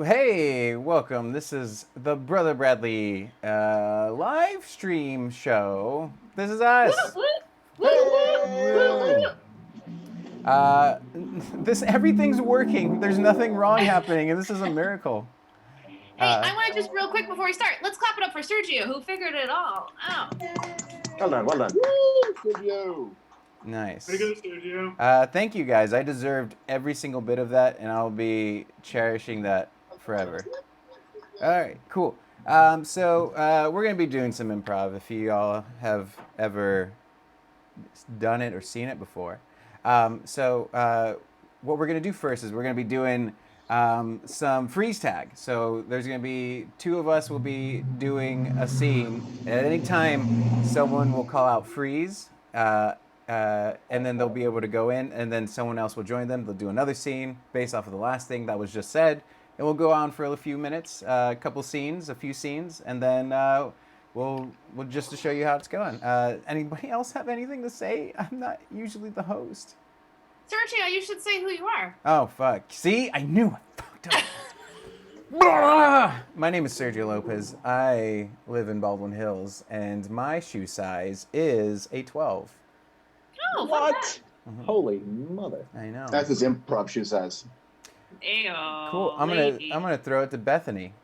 Hey, welcome. This is the Brother Bradley live stream show. This is Woo, us. woo, woo, woo, woo, Woo. woo. Everything's working. There's nothing wrong happening, and this is a miracle. Hey, I want to just real quick before we start, let's clap it up for Sergio, who figured it all out. Well done. Woo, Sergio. Nice. Very good, Sergio. Thank you guys. I deserved every single bit of that, and I'll be cherishing that forever. All right, cool. So we're gonna be doing some improv. If you all have ever done it or seen it before, what we're gonna do first is we're gonna be doing some freeze tag. So there's gonna be two of us will be doing a scene. At any time, someone will call out freeze. And then they'll be able to go in, and then someone else will join them. They'll do another scene based off of the last thing that was just said, and we'll go on for a few minutes, a few scenes, and then we'll just to show you how it's going. Anybody else have anything to say? I'm not usually the host. Sergio, you should say who you are. Oh fuck! See, I knew I fucked up. My name is Sergio Lopez. I live in Baldwin Hills, and my shoe size is a 12. Oh, What? Holy mother! I know. That's his improv shoe size. Ayo, Cool. I'm gonna throw it to Bethany.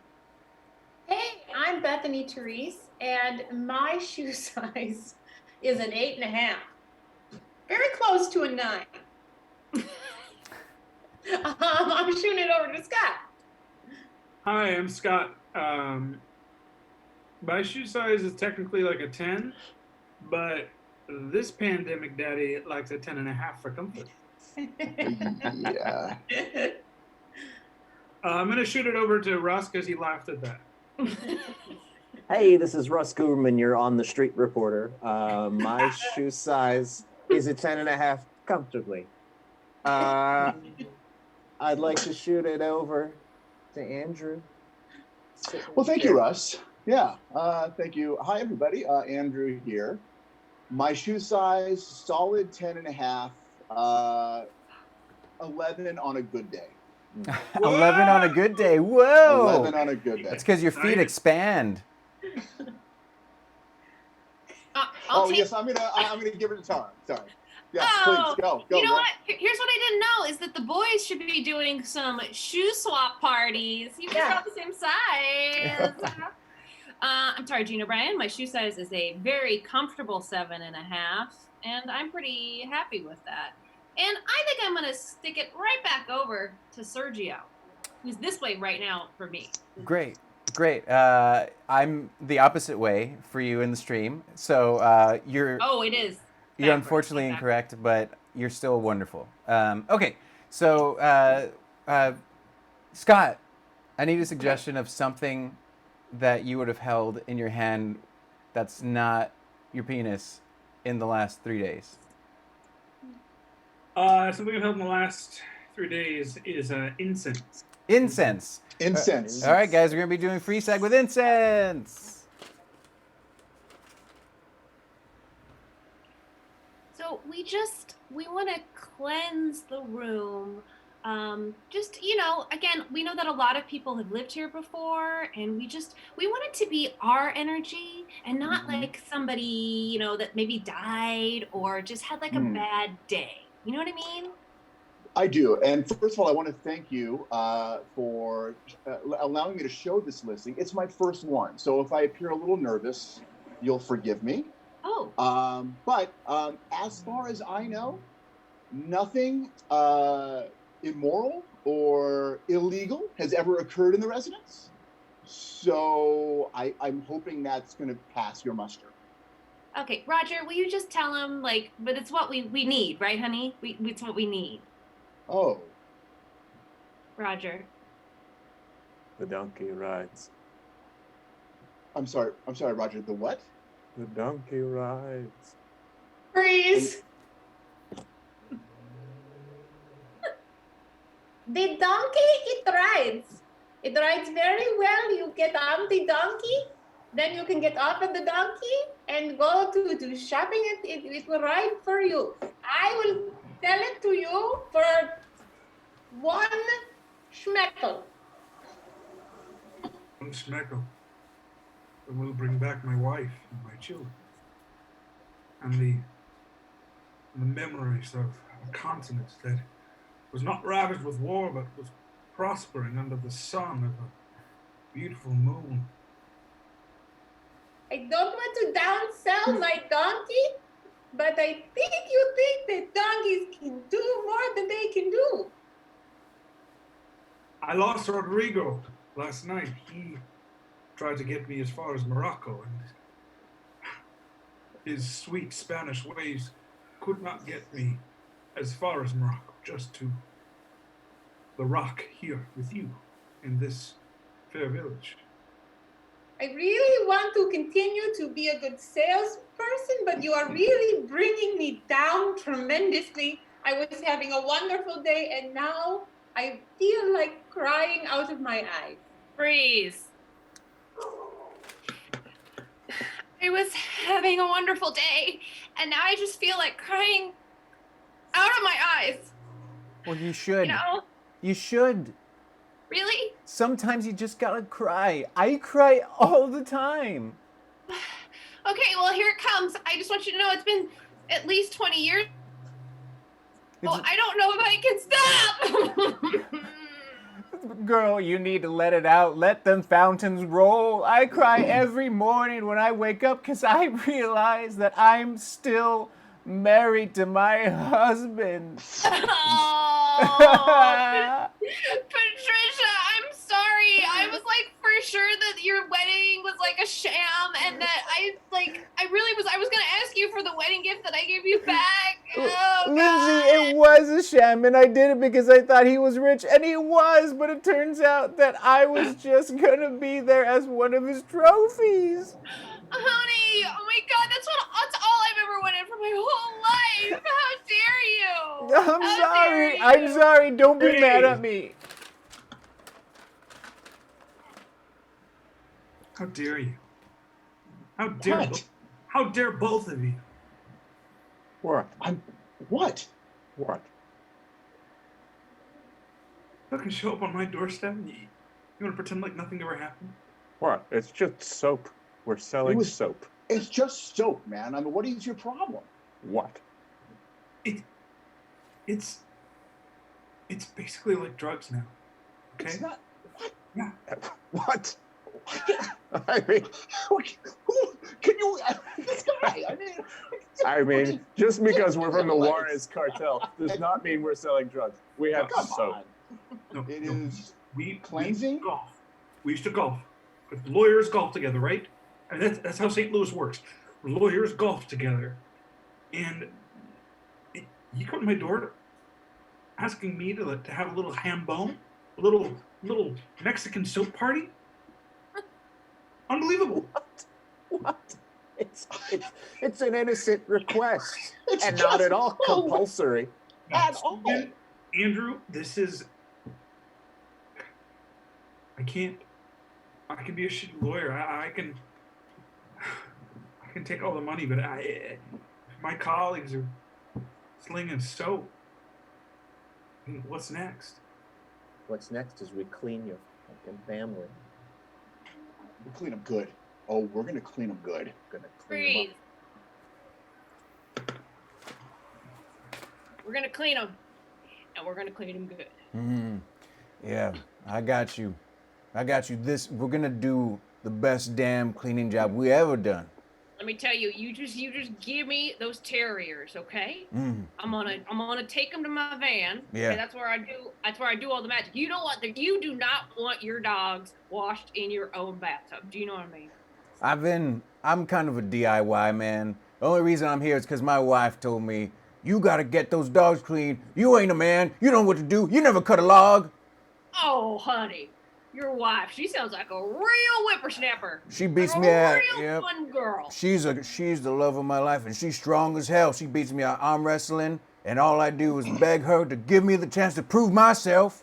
Hey, I'm Bethany Therese, and my shoe size is an 8.5. Very close to a 9. I'm shooting it over to Scott. Hi, I'm Scott. My shoe size is technically like a 10, but this pandemic daddy likes a 10.5 for comfort. Yeah. I'm going to shoot it over to Russ because he laughed at that. Hey, this is Russ Gooberman. You're on the street reporter. My shoe size is a 10.5 comfortably. I'd like to shoot it over to Andrew. Well, thank you, Russ. Yeah, thank you. Hi, everybody. Andrew here. My shoe size, solid 10.5, 11 on a good day. 11 on a good day. Whoa! 11 on a good day. That's because your feet expand. Yes, I'm gonna give it a time. Sorry. Yeah, Oh, please go. you know go. what? Here's what I didn't know is that the boys should be doing some shoe swap parties. You guys are all the same size. I'm sorry, Gina Bryan. My shoe size is a very comfortable 7.5, and I'm pretty happy with that. And I think I'm gonna stick it right back over to Sergio, who's this way right now for me. Great. I'm the opposite way for you in the stream. So you're Oh, it is. you're backwards, unfortunately like incorrect, but you're still wonderful. Okay, so Scott, I need a suggestion of something that you would have held in your hand that's not your penis in the last 3 days. Something I've held in the last 3 days is incense. Incense. Incense. All right, guys, we're gonna be doing free sag with incense. So we want to cleanse the room. Again, we know that a lot of people have lived here before, and we want it to be our energy and not like somebody, that maybe died or just had like a bad day. You know what I mean? I do. And first of all, I want to thank you for allowing me to show this listing. It's my first one. So if I appear a little nervous, you'll forgive me. Oh. But as far as I know, nothing immoral or illegal has ever occurred in the residence. So I'm hoping that's going to pass your muster. Okay, Roger, will you just tell him, but it's what we need, right, honey? It's what we need. Oh. Roger. The donkey rides. I'm sorry, Roger. The what? The donkey rides. Freeze! The donkey, it rides. It rides very well. You get on the donkey, then you can get off of the donkey and go to shopping. It will ride for you. I will sell it to you for 1 schmeckel. one smeckle that will bring back my wife and my children, and the memories of a continent that was not ravaged with war, but was prospering under the sun of a beautiful moon. I don't want to downsell my donkey, but I think you think that donkeys can do more than they can do. I lost Rodrigo last night. He tried to get me as far as Morocco, and his sweet Spanish ways could not get me as far as Morocco, just to the rock here with you in this fair village. I really want to continue to be a good salesperson, but you are really bringing me down tremendously. I was having a wonderful day, and now I feel like crying out of my eyes. Freeze. I was having a wonderful day, and now I just feel like crying out of my eyes. Well, you should. You know? You should. Really? Sometimes you just gotta cry. I cry all the time. Okay, well, here it comes. I just want you to know it's been at least 20 years. Well, I don't know if I can stop. Girl, you need to let it out. Let them fountains roll. I cry every morning when I wake up because I realize that I'm still married to my husband. Oh, Patricia, I'm sorry. I was like for sure that your wedding was like a sham, and that I was gonna ask you for the wedding gift that I gave you back. Oh, Lindsay, it was a sham, and I did it because I thought he was rich, and he was, but it turns out that I was just gonna be there as one of his trophies. Honey, oh my God, that's all I've ever wanted for my whole life. How dare you? I'm sorry. I'm sorry. Don't be mad at me. How dare you? How dare What? How dare both of you? What? What? What? You can show up on my doorstep and you want to pretend like nothing ever happened? What? It's just soap. We're selling soap. It's just soap, man. I mean, what is your problem? What? It's basically like drugs now. Okay? It's not. What? Yeah. What? I mean, Who can you? This guy. I mean, just because we're from the Juarez cartel does not mean we're selling drugs. We have Come soap. on. No, It no. is We cleansing? golf. We used to golf. But lawyers golf together, right? And that's how St. Louis works. Lawyers golf together. And you come to my door asking me to have a little ham bone, a little Mexican soap party. Unbelievable. What? It's an innocent request, It's and not just at all soap. compulsory. At all. Andrew, this is. I can be a shitty lawyer. I can take all the money, but my colleagues are slinging soap. What's next? What's next is we clean your fucking family. We clean them good. Oh, we're gonna clean them good. Gonna clean Freeze. them up. We're gonna clean them, and we're gonna clean them good. Yeah, I got you. We're gonna do the best damn cleaning job we ever done. Let me tell you, you just give me those terriers, okay? I'm gonna take them to my van. Yeah. Okay, that's where I do all the magic. You know what? You do not want your dogs washed in your own bathtub. Do you know what I mean? I'm kind of a DIY man. The only reason I'm here is because my wife told me, you gotta get those dogs clean. You ain't a man. You don't know what to do. You never cut a log. Oh, honey, your wife, she sounds like a real whippersnapper. She beats like me a at, real yep. fun girl. She's the love of my life, and she's strong as hell. She beats me at arm wrestling, and all I do is beg her to give me the chance to prove myself.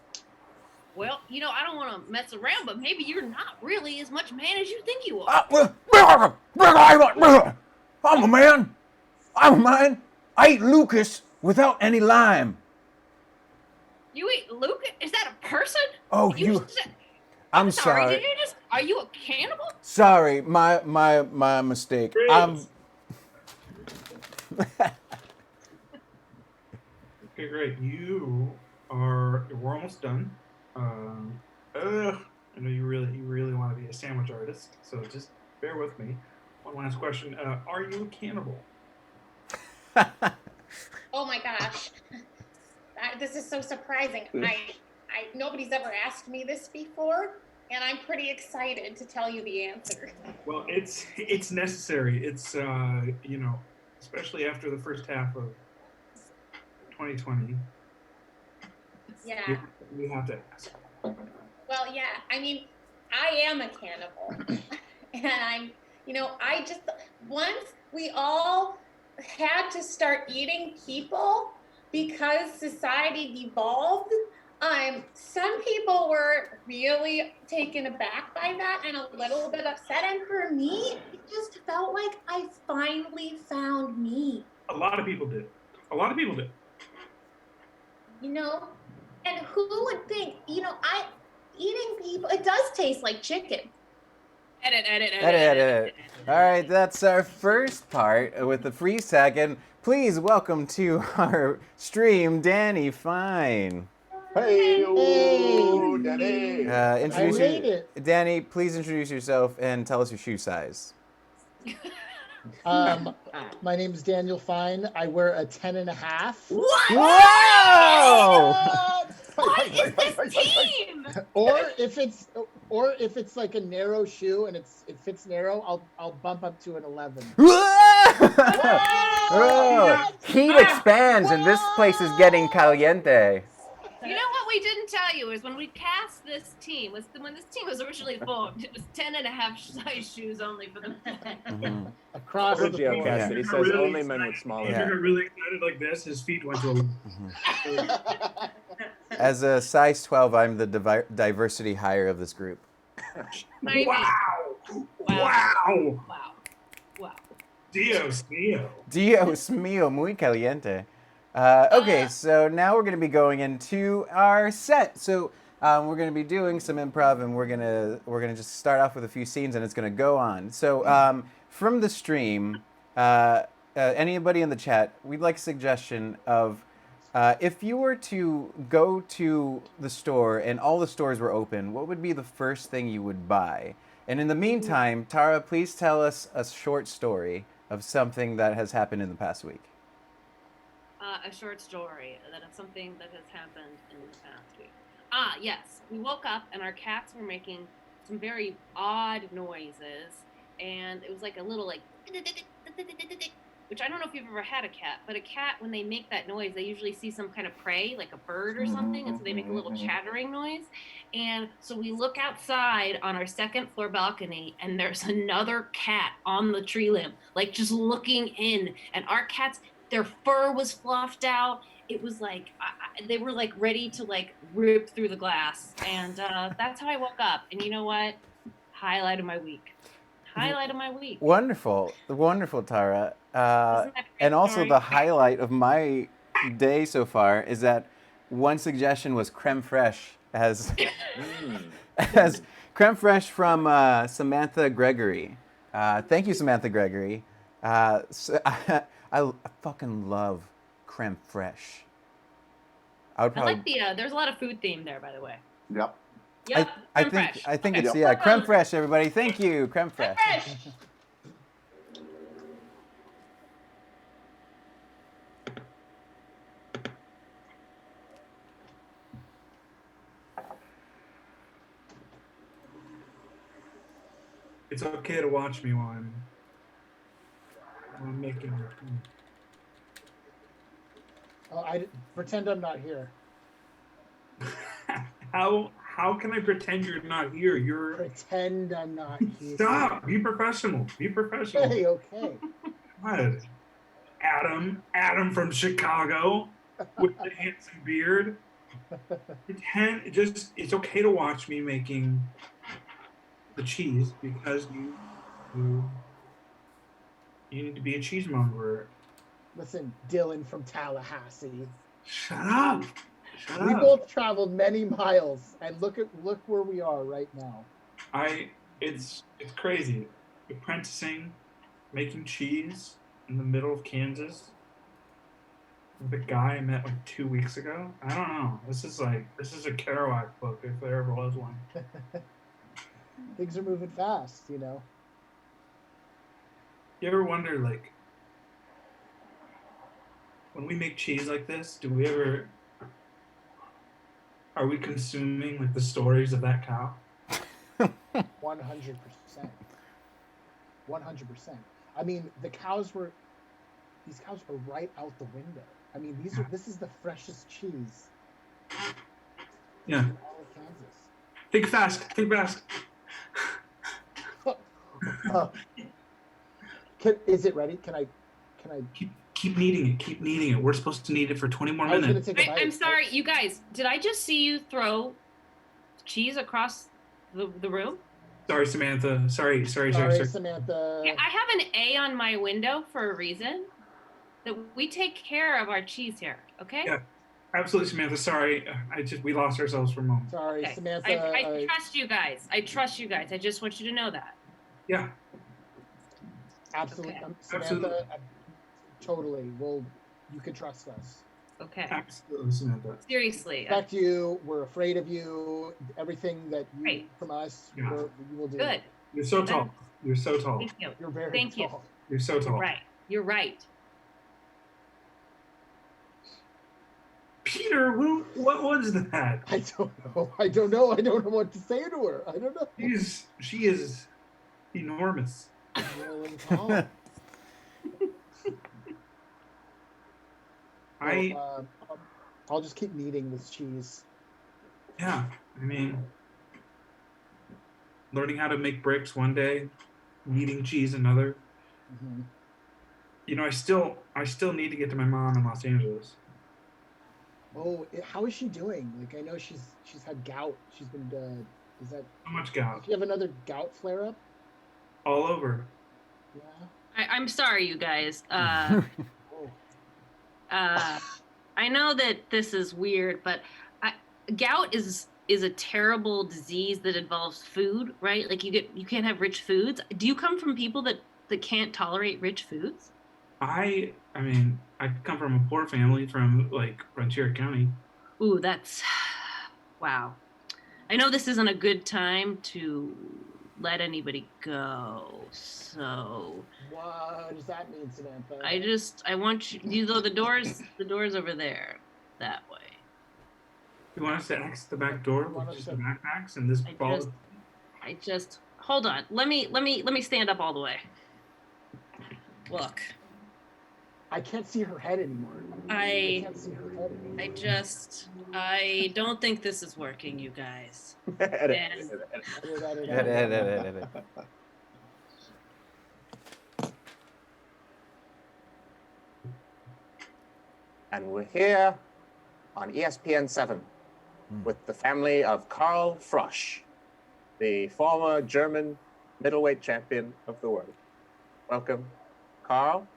Well, I don't want to mess around, but maybe you're not really as much man as you think you are. I'm a man. I'm a man. I eat Lucas without any lime. You eat Lucas? Is that a person? Oh, You you. just said- I'm sorry. sorry. Did you just Are you a cannibal? Sorry, my mistake. Great. Okay, great. We're almost done. I know you really want to be a sandwich artist, so just bear with me. One last question. Are you a cannibal? Oh my gosh. This is so surprising. Nobody's ever asked me this before, and I'm pretty excited to tell you the answer. Well, it's necessary. It's especially after the first half of 2020. Yeah. We have to ask. Well, yeah. I mean, I am a cannibal. And I just, once we all had to start eating people because society devolved, some people were really taken aback by that and a little bit upset. And for me, it just felt like I finally found me. A lot of people did. And who would think, eating people, it does taste like chicken. Edit. All right, that's our first part with the freeze tag, and please welcome to our stream, Danny Fine. Hey, Danny. I made it. Danny, please introduce yourself and tell us your shoe size. My name is Daniel Fine. I wear a 10.5. Whoa! What is this team? Or if it's like a narrow shoe and it fits narrow, I'll bump up to an 11. Whoa! Heat expands, and this place is getting caliente. You know what we didn't tell you is when we cast this team, when this team was originally formed, it was 10.5 size shoes only for the men. Mm-hmm. Across the Sergio board. Cassidy says Really only men with smaller Andrew got really excited like this. His feet went to a. As a size 12, I'm the diversity hire of this group. Maybe. Wow! Wow. Dios mío. Dios mío, muy caliente. Okay, so now we're going to be going into our set. So we're going to be doing some improv, and we're gonna just start off with a few scenes, and it's going to go on. So from the stream, anybody in the chat, we'd like a suggestion of if you were to go to the store and all the stores were open, what would be the first thing you would buy? And in the meantime, Tara, please tell us a short story of something that has happened in the past week. A short story that is something that has happened in the past week. Yes. We woke up and our cats were making some very odd noises, and it was like a little which I don't know if you've ever had a cat, but a cat, when they make that noise, they usually see some kind of prey, like a bird or something, and so they make a little chattering noise. And so we look outside on our second floor balcony, and there's another cat on the tree limb, like just looking in. And our cats, their fur was fluffed out. It was like they were like ready to like rip through the glass. And that's how I woke up. And you know what? Highlight of my week. Wonderful, Tara. And also the highlight of my day so far is that one suggestion was creme fraiche as creme fraiche from Samantha Gregory. Thank you, Samantha Gregory. So I fucking love creme fraiche. I like the. There's a lot of food theme there, by the way. Yep. Yep. I think it's creme fraiche, everybody. Thank you, creme fraiche. It's okay to watch me while I'm making. Oh, I pretend I'm not here. How can I pretend you're not here? You're Pretend I'm not here. Stop. Be professional. Hey, okay. God. Adam from Chicago with the handsome beard. It's okay to watch me making the cheese because you need to be a cheesemonger. Listen, Dylan from Tallahassee. Shut up. We both traveled many miles, and look where we are right now. I It's crazy. Apprenticing, making cheese in the middle of Kansas. The guy I met like 2 weeks ago. I don't know. This is a Kerouac book if there ever was one. Things are moving fast, you know. You ever wonder, like, when we make cheese like this, are we consuming like the stories of that cow? 100%. 100%. I mean, these cows were right out the window. I mean, this is the freshest cheese Yeah. in all of Kansas. Think fast. Is it ready? Can I? Keep kneading it. We're supposed to knead it for 20 more I was gonna minutes. take a bite. I'm sorry, you guys. Did I just see you throw cheese across the room? Sorry, Samantha. Sorry. Samantha. Yeah, I have an A on my window for a reason. That we take care of our cheese here, okay? Yeah, absolutely, Samantha. Sorry, we lost ourselves for a moment. Sorry, Okay. Samantha. I trust you guys. I just want you to know that. Yeah. Absolutely, Okay. Samantha. Totally. Well, you can trust us. Okay. Absolutely, Samantha. Seriously. Respect you. We're afraid of you. Everything that you Right. from us, Yeah. you will do. Good. You're so tall. You're so tall. Thank you. You're very Thank you. tall. You're so tall. You're right. Peter, what was that? I don't know. I don't know what to say to her. I don't know. She is enormous. Really tall. I'll just keep kneading this cheese. Yeah, I mean, learning how to make bricks one day, kneading cheese another. Mm-hmm. You know, I still need to get to my mom in Los Angeles. Oh, how is she doing? Like, I know she's had gout. She's been. So much gout. Does she have another gout flare up? All over. Yeah. I'm sorry, you guys. Oh. I know that this is weird, but gout is a terrible disease that involves food, right? Like you can't have rich foods. Do you come from people that can't tolerate rich foods? I mean, I come from a poor family from like Frontier County. Ooh, that's wow. I know this isn't a good time to let anybody go, so What does that mean, Samantha? I want you know the doors over there that way. You want us to exit the back door with just the backpacks and this ball? I just hold on. Let me stand up all the way. Look. I can't see her head anymore. I can't see her head anymore. I don't think this is working, you guys. And we're here on ESPN 7 with the family of Karl Frosch, the former German middleweight champion of the world. Welcome, Karl.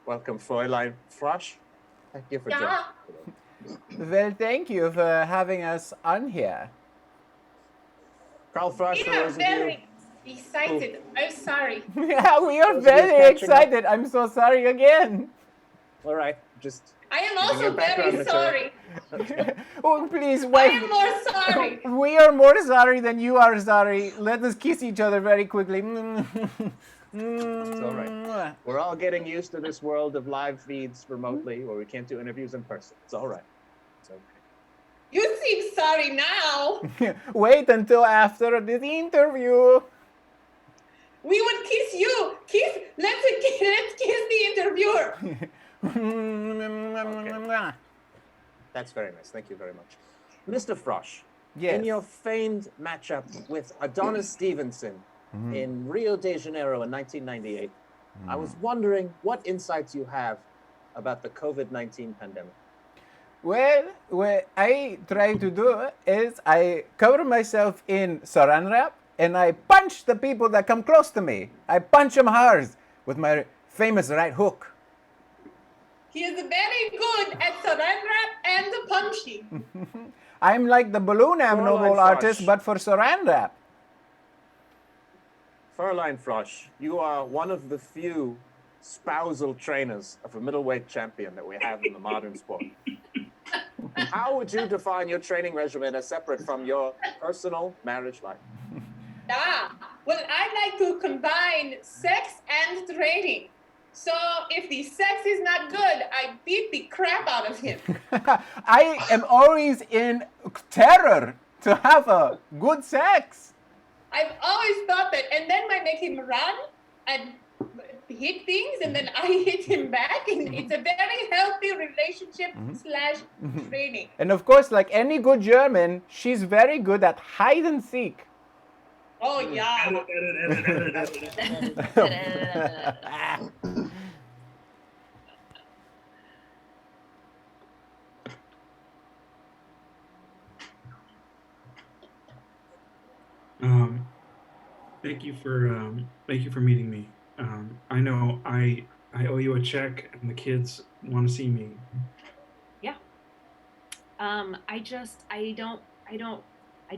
Welcome, Fräulein Frosch. Thank you for joining us today. Well, thank you for having us on here. Karl Frosch, for We are those of you. very excited. I'm sorry. Yeah, we are Those of you very catching up. excited. I'm so sorry again. All right, just. I am Giving also you background very material. sorry. Oh, please, I wait. am more sorry. We are more sorry than you are sorry. Let us kiss each other very quickly. It's all right. We're all getting used to this world of live feeds remotely where we can't do interviews in person. It's all right. It's okay. You seem sorry now. Wait until after this interview. We would kiss you. Let's kiss the interviewer. That's very nice. Thank you very much. Mr. Frosch, Yes. in your famed matchup with Adonis Stevenson in Rio de Janeiro in 1998, I was wondering what insights you have about the COVID-19 pandemic. Well, what I try to do is I cover myself in saran wrap and I punch the people that come close to me. I punch them hard with my famous right hook. He is very good at saran wrap and the punching. I'm like the balloon animal Fräulein artist, Frosch. but for saran wrap. Fräulein Frosch, you are one of the few spousal trainers of a middleweight champion that we have in the modern sport. How would you define your training regimen as separate from your personal marriage life? Well, I like to combine sex and training. So if the sex is not good, I beat the crap out of him. I am always in terror to have a good sex. I've always thought that, and then I make him run and hit things, and then I hit him back, and it's a very healthy relationship / training. And of course, like any good German, she's very good at hide and seek. Oh yeah. Thank you for meeting me. I know I owe you a check, and the kids want to see me. Yeah. I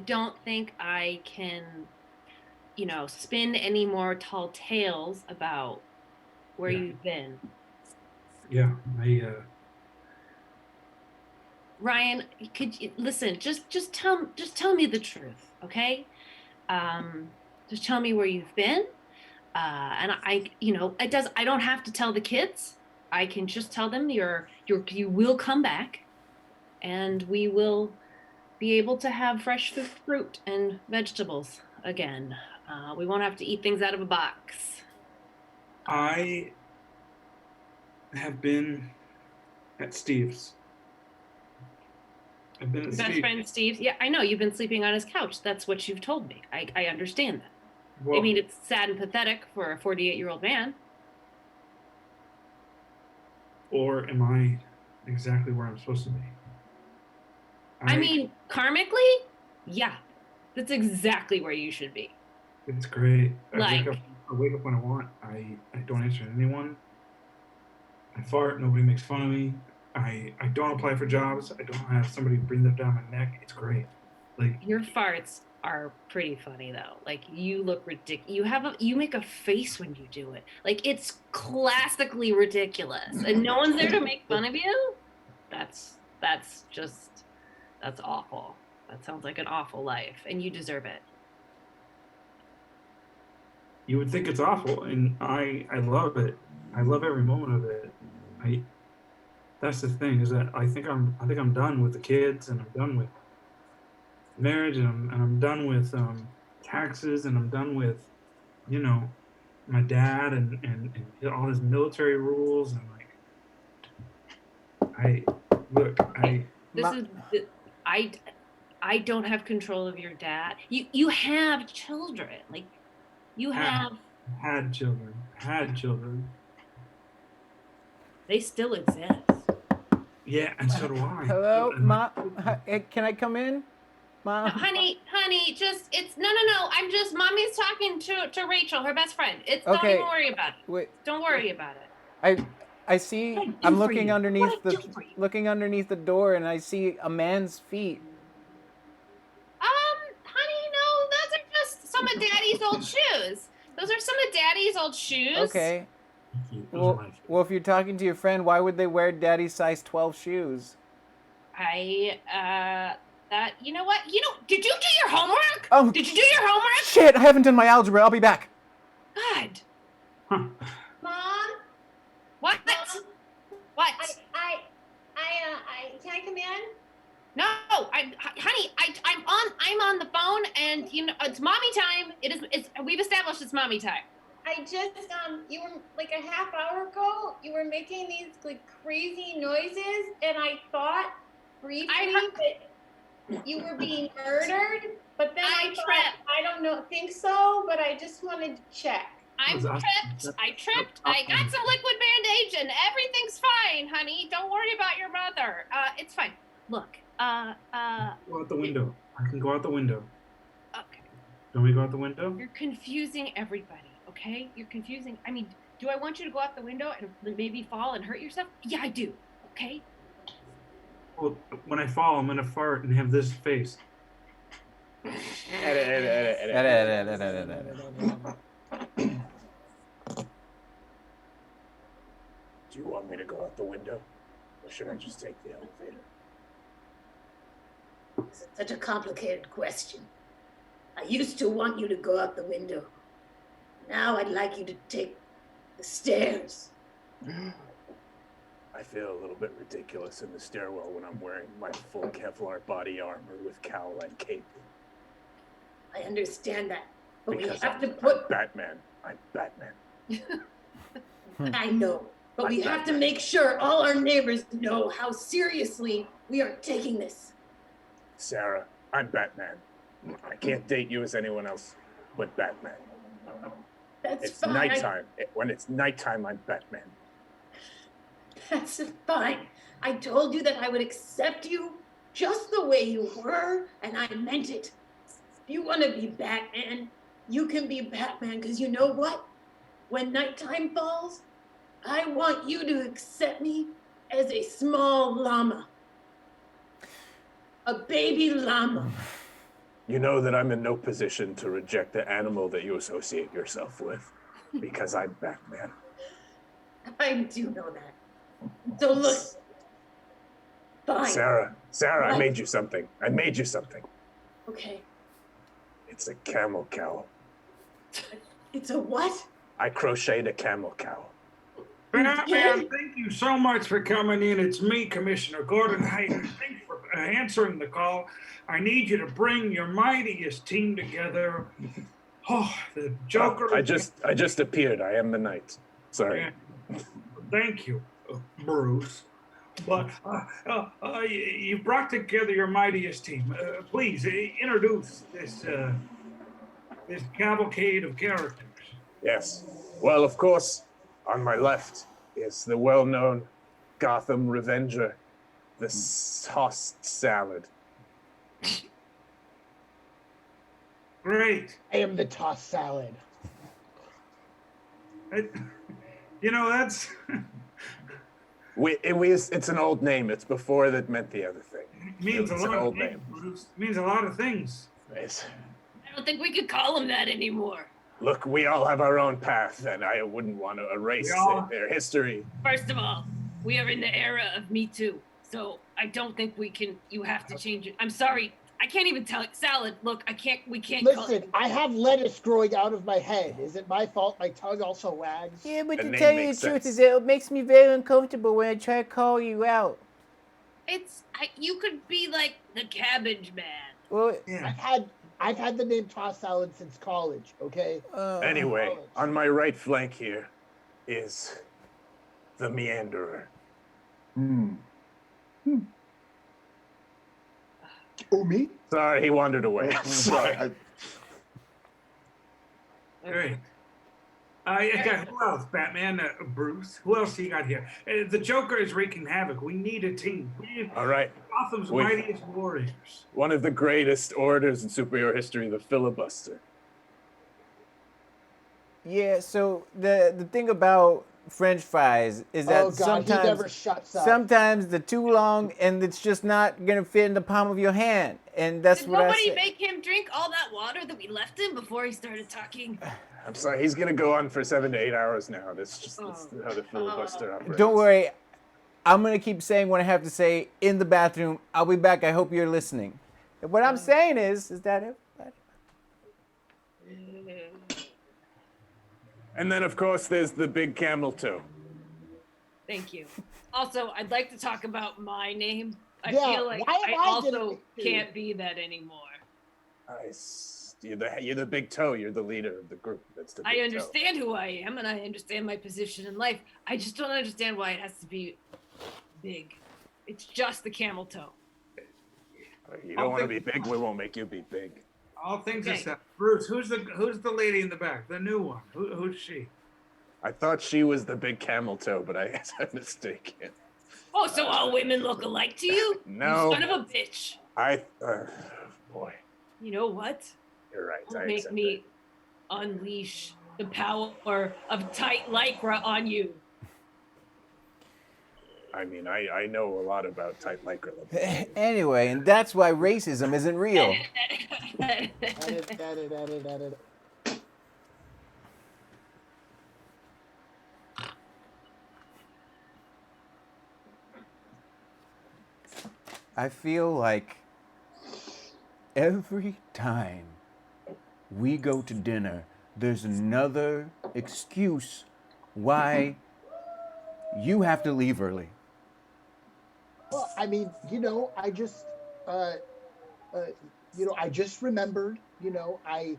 don't think I can, spin any more tall tales about where Yeah. you've been. Yeah, Ryan, could you listen? Just tell me the truth, okay? Just tell me where you've been, and I don't have to tell the kids. I can just tell them you will come back, and we will be able to have fresh fruit and vegetables again. We won't have to eat things out of a box. I have been at Steve's. I've been at Best Steve's. friend Steve. Yeah, I know you've been sleeping on his couch. That's what you've told me. I understand that. Well, I mean, it's sad and pathetic for a 48-year-old man. or am I exactly where I'm supposed to be? I mean, karmically, yeah, that's exactly where you should be. It's great. Like- I wake up when I want. I don't answer to anyone. I fart. Nobody makes fun of me. I don't apply for jobs. I don't have somebody bring them down my neck. It's great. Like, Your farts are pretty funny though. Like you look ridiculous. You make a face when you do it. Like it's classically ridiculous, and no one's there to make fun of you. That's awful. That sounds like an awful life, and you deserve it. you would think it's awful, and I love it. I love every moment of it. That's the thing, is that I think I'm done with the kids, and I'm done with marriage, and I'm done with taxes, and I'm done with my dad and all his military rules, and I don't have control of your dad. You have children. Like you have. had children. They still exist. Yeah, and so do I. Hello, And Ma. Can I come in, Ma? No, honey, no. I'm just mommy's talking to Rachel, her best friend. Don't Okay. even worry about it. Wait, Don't worry about it. I see. What I do I'm for looking you? underneath What I do for you? looking underneath the door, and I see a man's feet. Honey, no, those are just some of Daddy's old shoes. Those are some of Daddy's old shoes. Okay. those are Well, my- well, if you're talking to your friend, why would they wear Daddy's size 12 shoes? You know what? Did you do your homework? Oh. Did you do your homework? Shit! I haven't done my algebra. I'll be back. God. Huh. Mom, What? Mom? What? Can I come in? No, honey, I'm on the phone, and it's mommy time. We've established it's mommy time. I just you were like a half hour ago. You were making these like crazy noises, and I thought briefly that you were being murdered. But then I thought, tripped. I don't think so, but I just wanted to check. I Was that- tripped. I got some liquid bandage, and everything's fine, honey. Don't worry about your mother. It's fine. Look, Go out the window. I can go out the window. okay. Don't we go out the window? You're confusing everybody, okay? You're confusing. I mean, do I want you to go out the window and maybe fall and hurt yourself? Yeah, I do, okay? Well, when I fall, I'm gonna fart and have this face. Edit. Do you want me to go out the window? Or should I just take the elevator? It's such a complicated question. I used to want you to go out the window. Now I'd like you to take the stairs. I feel a little bit ridiculous in the stairwell when I'm wearing my full Kevlar body armor with cowl and cape. I understand that. But Because we have I'm to put... Batman. I'm Batman. I know. But we have to make sure all our neighbors know how seriously we are taking this. Sarah, I'm Batman. I can't date you as anyone else but Batman. That's It's fine. nighttime. When it's nighttime, I'm Batman. That's fine. I told you that I would accept you just the way you were, and I meant it. If you want to be Batman, you can be Batman, because you know what? When nighttime falls, I want you to accept me as a small llama. A baby llama. You know that I'm in no position to reject the animal that you associate yourself with, because I'm Batman. I do know that. So look, fine. Sarah, What? I made you something. Okay. It's a camel cowl. It's a what? I crocheted a camel cowl. Batman, thank you so much for coming in. It's me, Commissioner Gordon. Hey, thanks for answering the call. I need you to bring your mightiest team together. Oh, the Joker. I just appeared. I am the knight. Sorry. Yeah. Thank you, Bruce. But you brought together your mightiest team. Please introduce this cavalcade of characters. Yes. Well, of course, on my left is the well-known Gotham Revenger, the tossed salad. Great. I am the tossed salad. That's... It's an old name. It's before that meant the other thing. It means It's a an lot old of name. things, Bruce. It means a lot of things. Yes. I don't think we could call him that anymore. Look, we all have our own path, and I wouldn't want to erase their history. First of all, we are in the era of Me Too, so I don't think you have to change it. I'm sorry, I can't even tell it. Salad, look, we can't call Listen, it. I have lettuce growing out of my head. Is it my fault my tongue also wags? Yeah, but The to name tell you the makes truth sense. is it makes me very uncomfortable when I try to call you out. You could be like the Cabbage Man. Well, Yeah. I've had the name tossed salad since college, okay? Anyway, on my right flank here is the Meanderer. Oh, me? Sorry, he wandered away. Sorry. Great. I got who else? Batman, Bruce. Who else you got here? The Joker is wreaking havoc. We need a team. We need All right. Gotham's mightiest warriors. One of the greatest orators in superhero history, the filibuster. yeah, so the thing about French fries is that Oh God, he never shuts up. sometimes they're too long and it's just not gonna fit in the palm of your hand, and that's Did what I nobody said. make him drink all that water that we left him before he started talking? I'm sorry, he's going to go on for 7 to 8 hours now. That's how the filibuster operates. Don't worry, I'm gonna keep saying what I have to say in the bathroom. I'll be back. I hope you're listening. And what I'm saying is that everybody. And then, of course, there's the big camel toe. Thank you. Also, I'd like to talk about my name. I Yeah, feel like why am I I also getting to- can't be that anymore. You're the big toe. You're the leader of the group. That's the big I toe. understand who I am and I understand my position in life. I just don't understand why it has to be big. It's just the camel toe. You don't want to be big, we won't make you be big. All things Okay. aside, Bruce, who's the lady in the back? The new one. Who's she? I thought she was the big camel toe, but I guess I'm mistaken. Oh, so all women look alike to you? No. You son of a bitch. Boy, You know what? you're right. Don't I make accept me unleash the power of tight lycra on you. it. I mean, I know a lot about tight lycra. Anyway, and that's why racism isn't real. Edit. I feel like every time we go to dinner, there's another excuse why you have to leave early. Well, I mean, I just, uh, uh, I just remembered. I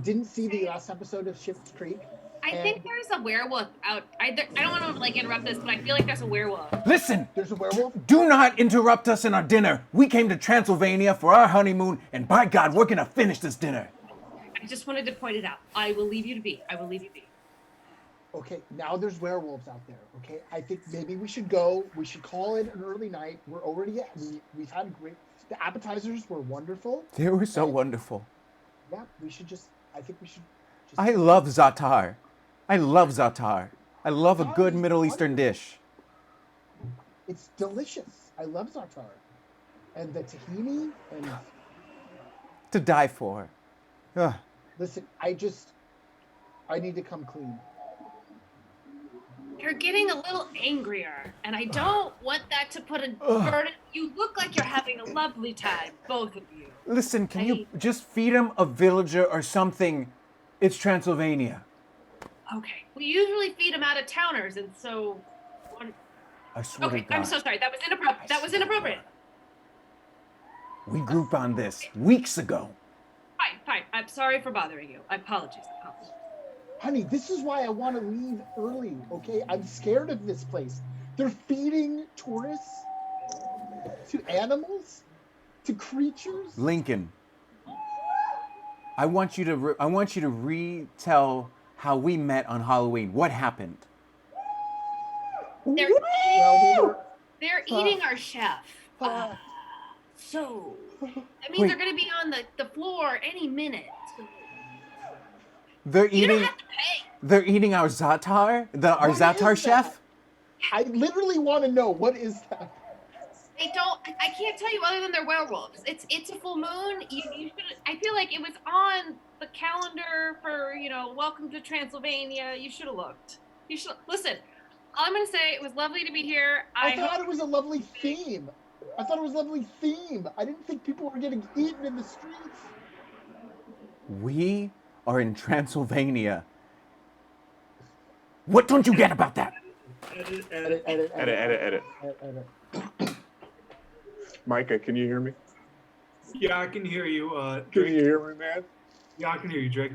didn't see the last episode of Schitt's Creek. I think there's a werewolf out. I don't want to like interrupt this, but I feel like there's a werewolf. Listen! There's a werewolf. Do not interrupt us in our dinner. We came to Transylvania for our honeymoon, and by God, we're gonna finish this dinner. I just wanted to point it out. I will leave you to be. I will leave you be. Okay, now there's werewolves out there. Okay, I think maybe we should go. We should call it an early night. We're already we've had great. The appetizers were wonderful. They were so wonderful. Yeah, we should just. I think we should. Just I love za'atar. I love za'atar. I love a good Za'atar is Middle Eastern dish. It's delicious. I love za'atar, and the tahini. And To die for. Ugh. listen, I need to come clean. You're getting a little angrier, and I don't want that to put a burden. You look like you're having a lovely time, both of you. Listen, can you just feed him a villager or something? It's Transylvania. Okay. We usually feed them out of towners, and so. I swear to Okay, God. I'm so sorry. That was inappropriate. That was inappropriate. We grouped on this weeks ago. Fine. I'm sorry for bothering you. I apologize. Honey, this is why I want to leave early. Okay, I'm scared of this place. They're feeding tourists to animals, to creatures. Lincoln, I want you to retell how we met on Halloween. What happened? They're eating our chef. So that means they're going to be on the floor any minute. They're You don't eating. have to pay. They're eating our za'atar. Our What za'atar is chef. that? I literally want to know, what is that? I can't tell you other than they're werewolves. It's a full moon. You should. I feel like it was on the calendar for Welcome to Transylvania. You should have looked. You should listen. All I'm gonna say, it was lovely to be here. I thought it was a lovely theme. I didn't think people were getting eaten in the streets. We are in Transylvania. What don't you get about that? Edit. Micah, can you hear me? Yeah, I can hear you. Can Drake. you hear me, man? Yeah, I can hear you, Drake.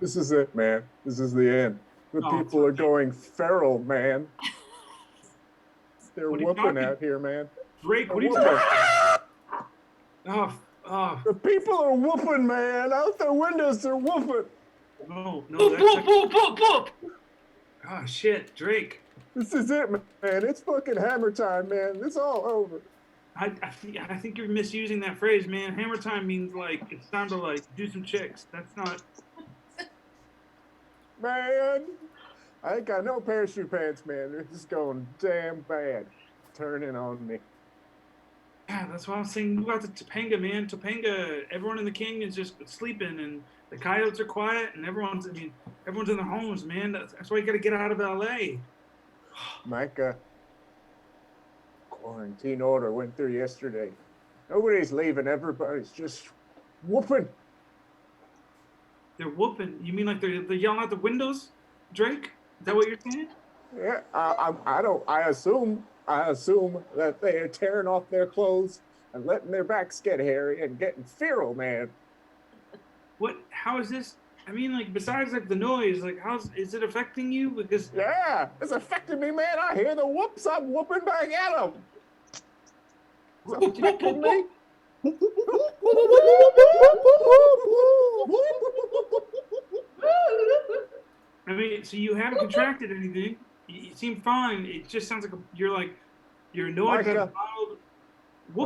This is it, man. This is the end. The Oh, people are going feral, man. They're What are you whooping talking- out here, man. Drake, what are you Whooping. talking? Oh, The people are whooping, man. Out their windows, they're whooping. no, Boop, that's boop, boop, boop, boop. oh shit, Drake. This is it, man. It's fucking hammer time, man. It's all over. I think you're misusing that phrase, man. Hammer time means like it's time to like do some chicks. That's not. Man, I ain't got no parachute pants, man. They're just going damn bad. Turning on me. Yeah, that's why I was saying move out to Topanga, man. Topanga, everyone in the canyon's just sleeping, and the coyotes are quiet, and everyone's in their homes, man. That's why you got to get out of LA. Micah, quarantine order went through yesterday. Nobody's leaving. Everybody's just whooping. They're whooping. You mean like they're yelling out the windows, Drake? Is that what you're saying? Yeah, I assume that they are tearing off their clothes and letting their backs get hairy and getting feral, man. What? How is this? I mean, like besides like the noise, like is it affecting you? Because Yeah, it's affecting me, man. I hear the whoops. I'm whooping back at them. Is that what you kidding me? I mean, so you haven't contracted anything. You seem fine. It just sounds like you're annoyed by the Micah. mild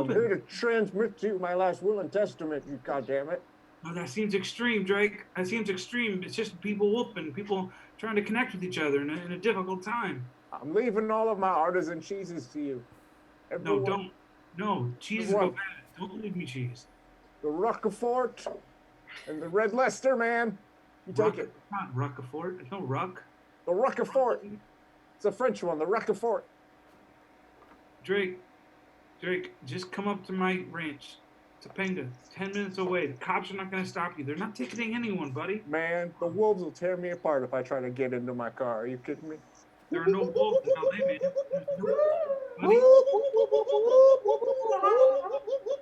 I'm here whooping. to transmit to you my last will and testament, you goddammit. Oh, that seems extreme, Drake. That seems extreme. It's just people whooping, people trying to connect with each other in a difficult time. I'm leaving all of my artisan cheeses to you. No, Everyone, don't. No, cheese What? go bad. Don't leave me cheese. The Roquefort and the Red Leicester, man. You take it. It's not Roquefort. There's no Ruck. The Roquefort. It's a French one, the Roquefort. Drake, Drake, just come up to my ranch. Topanga, 10 minutes away. The cops are not going to stop you. They're not ticketing anyone, buddy. Man, the wolves will tear me apart if I try to get into my car. Are you kidding me? There are no wolves in LA, man. There's no wolves,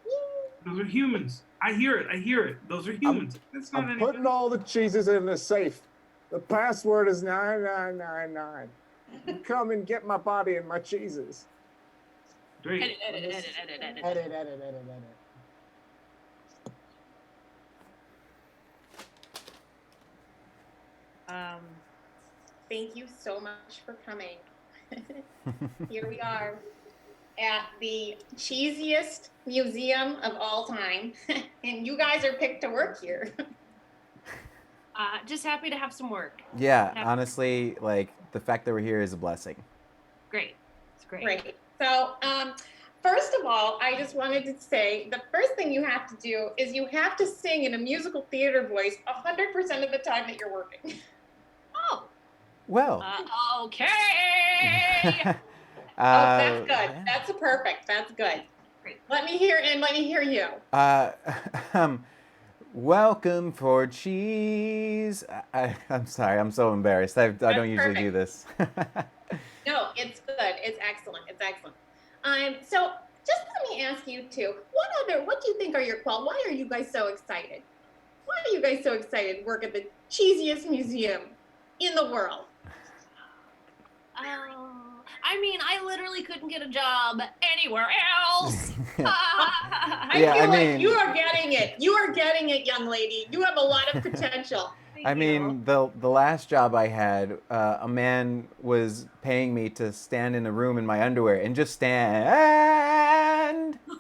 buddy. Those are humans. I hear it. I hear it. Those are humans. That's not I'm anybody. putting all the cheeses in the safe. The password is 9999. You come and get my body and my cheeses. Drake, Edit. Thank you so much for coming. Here we are at the cheesiest museum of all time, and you guys are picked to work here. Just happy to have some work. Yeah, Yeah. honestly, like the fact that we're here is a blessing. Great. It's great. Great. So, first of all, I just wanted to say the first thing you have to do is you have to sing in a musical theater voice 100% of the time that you're working. Oh. Well. Okay. That's good. Yeah. That's perfect. That's good. Great. Let me hear you. Welcome for cheese. I'm sorry, I'm so embarrassed. I don't usually do this. No, it's good. It's excellent. It's excellent. So just let me ask you too. What do you think are your why are you guys so excited? Why are you guys so excited to work at the cheesiest museum in the world? I mean, I literally couldn't get a job anywhere else. I Yeah, feel I like mean- you are getting it. You are getting it, young lady. You have a lot of potential. I mean, the last job I had, a man was paying me to stand in a room in my underwear and just stand.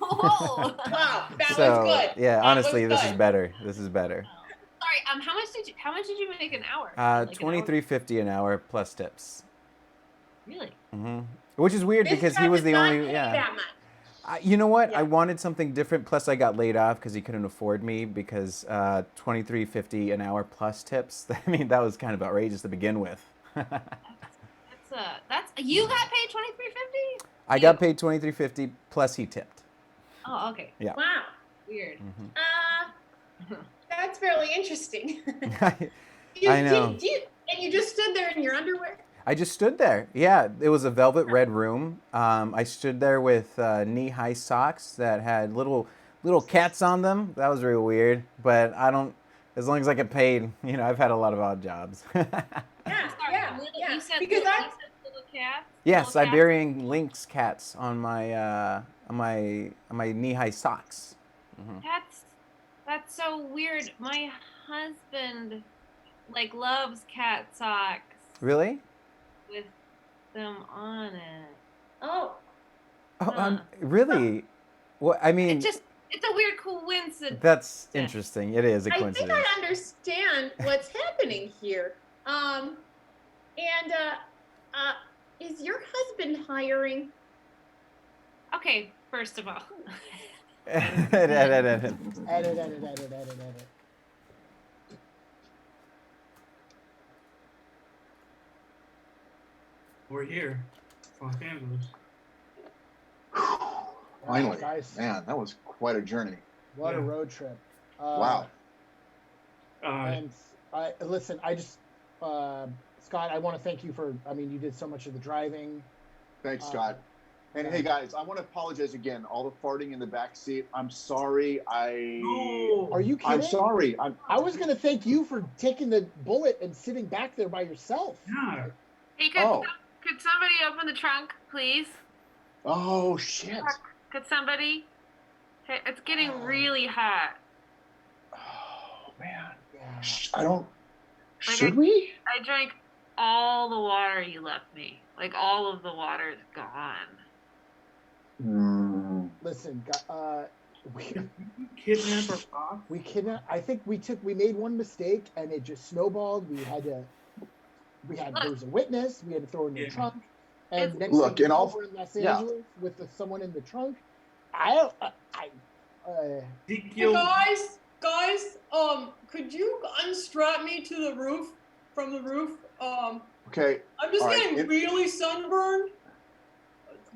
Oh. Wow, that So, was good. yeah, That honestly, was this is good. better. This is better. Sorry. How much did you make an hour? Like an hour? $23.50 an hour plus tips. Really? Hmm. Which is weird This because job he was does the not only. pay Yeah. that much. You know what? Yeah. I wanted something different. Plus, I got laid off because he couldn't afford me. Because $23.50 an hour plus tips. I mean, that was kind of outrageous to begin with. That's you got paid $23.50. I got paid $23.50 plus he tipped. Oh, okay. Yeah. Wow. Weird. That's fairly interesting. I know. And you just stood there in your underwear? I just stood there. Yeah, it was a velvet red room. I stood there with knee-high socks that had little cats on them. That was real weird. But I don't. As long as I get paid, you know, I've had a lot of odd jobs. Yeah, Sorry, yeah, little, You said because little, I- you said little cats. Yes, Little cats? Siberian lynx cats on my knee-high socks. That's so weird. My husband loves cat socks Really? with them on it. Oh, Oh, really? Well, I mean, It's a weird coincidence. that's interesting. It is a I think coincidence. I understand what's happening here. Is your husband hiring? Okay, first of all. Edit. we're here. Los Angeles. Finally, Guys, man, that was quite a journey. what a Yeah. road trip. Wow. And listen, I just, Scott, I want to thank you for, you did so much of the driving. Thanks, Scott. And hey, guys, I want to apologize again. All the farting in the back seat. I'm sorry. No. Are you kidding? I'm sorry. I was going to thank you for taking the bullet and sitting back there by yourself. Yeah. Hey, Oh. could somebody open the trunk, please? Oh shit. Could somebody? Hey, it's getting really hot. Oh man. Yeah. I don't. Like Should we? I drank all the water you left me. Like all of the water is gone. Listen, Kidnap our boss? we cannot. I think we made one mistake and it just snowballed. There was a witness. We had to throw in the Yeah. trunk. And next Look, thing in you know, all- we're in Los yeah. Angeles with someone in the trunk. Ezekiel. Guys, could you unstrap me to the roof, from the roof? Okay. I'm just All right, getting it- really sunburned.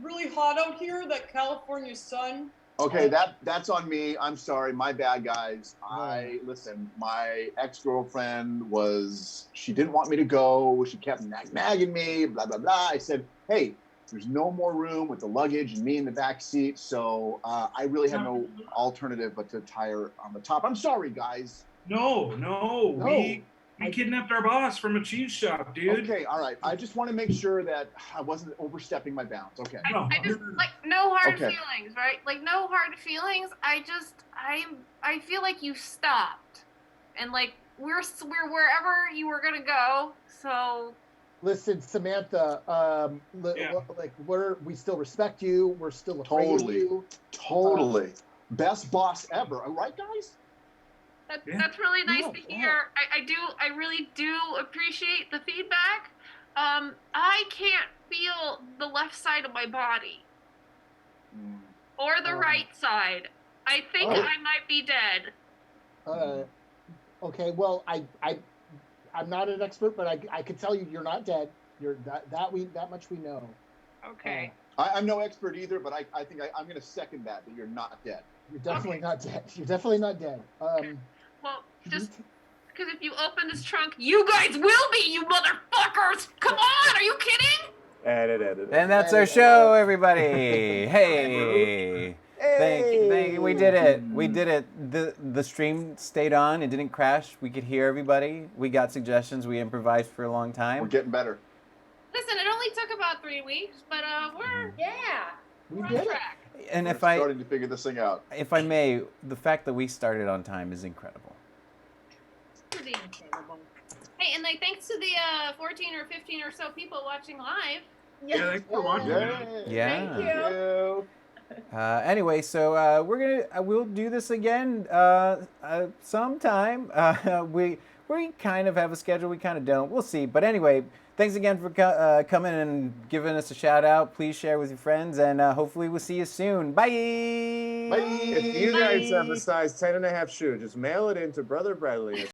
really hot out here. That California sun. Okay, that's on me. I'm sorry. My bad, guys. Listen, my ex-girlfriend she didn't want me to go. She kept nagging me, blah, blah, blah. I said, hey, there's no more room with the luggage and me in the back seat. So I really had no alternative but to tie her on the top. I'm sorry, guys. No. We kidnapped our boss from a cheese shop, dude. Okay, all right. I just want to make sure that I wasn't overstepping my bounds. Okay. I just like no hard Okay. feelings, right? Like no hard feelings. I feel like you stopped, and like we're wherever you were gonna go. So Listen, Samantha, like we still respect you. We're still afraid of you. Totally. Best boss ever. All right, guys? that's really nice to hear. I really do appreciate the feedback. I can't feel the left side of my body or the right side. I think I might be dead. Okay, well, I'm not an expert, but I can tell you you're not dead. You're that much we know. Okay. I'm no expert either, but I think I'm going to second that you're not dead. You're definitely not dead. You're definitely not dead. Well, just because if you open this trunk, you guys will be, you motherfuckers! Come on, are you kidding? Edit. And that's our show, everybody. Hey. Thank you. We did it. We did it. The stream stayed on. It didn't crash. We could hear everybody. We got suggestions. We improvised for a long time. We're getting better. Listen, it only took about 3 weeks, but we're We on did it. track. And We're starting to figure this thing out. if I may, the fact that we started on time is incredible. Pretty incredible. Hey, and like thanks to the 14 or 15 or so people watching live. Yeah, thanks for watching. Yeah. Thank you. Anyway, so we'll do this again sometime. We kind of have a schedule, we kind of don't. We'll see. But anyway, thanks again for coming and giving us a shout out. Please share with your friends, and hopefully we'll see you soon. Bye. Bye. If you guys have a size 10.5 shoe, just mail it in to Brother Bradley.